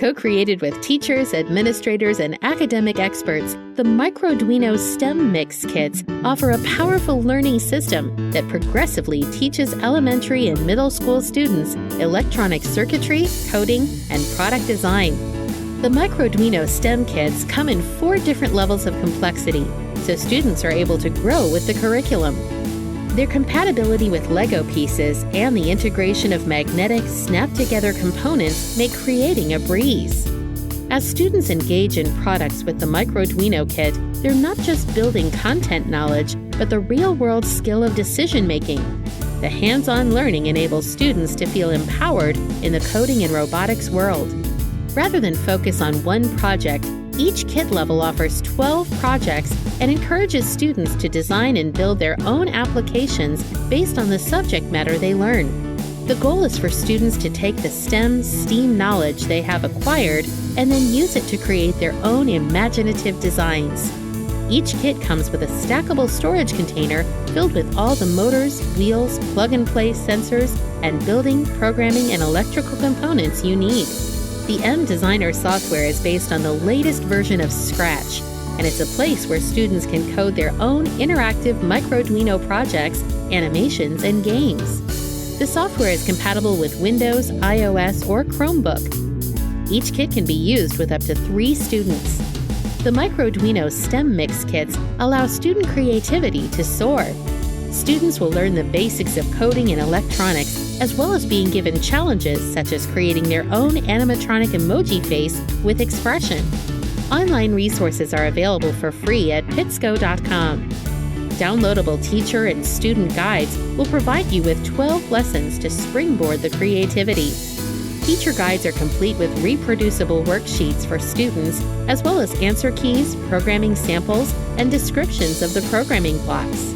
Co-created with teachers, administrators, and academic experts, the Microduino STEM MIX Kits offer a powerful learning system that progressively teaches elementary and middle school students electronic circuitry, coding, and product design. The Microduino STEM Kits come in 4 different levels of complexity, so students are able to grow with the curriculum. Their compatibility with Lego pieces and the integration of magnetic, snap-together components make creating a breeze. As students engage in products with the Microduino kit, they're not just building content knowledge, but the real-world skill of decision-making. The hands-on learning enables students to feel empowered in the coding and robotics world. Rather than focus on one project, each kit level offers 12 projects and encourages students to design and build their own applications based on the subject matter they learn. The goal is for students to take the STEAM knowledge they have acquired and then use it to create their own imaginative designs. Each kit comes with a stackable storage container filled with all the motors, wheels, plug-and-play sensors, and building, programming, and electrical components you need. The M Designer software is based on the latest version of Scratch, and it's a place where students can code their own interactive Microduino projects, animations, and games. The software is compatible with Windows, iOS, or Chromebook. Each kit can be used with up to 3 students. The Microduino STEM MIX Kits allow student creativity to soar. Students will learn the basics of coding and electronics, as well as being given challenges such as creating their own animatronic emoji face with expression. Online resources are available for free at pitsco.com. Downloadable teacher and student guides will provide you with 12 lessons to springboard the creativity. Teacher guides are complete with reproducible worksheets for students, as well as answer keys, programming samples, and descriptions of the programming blocks.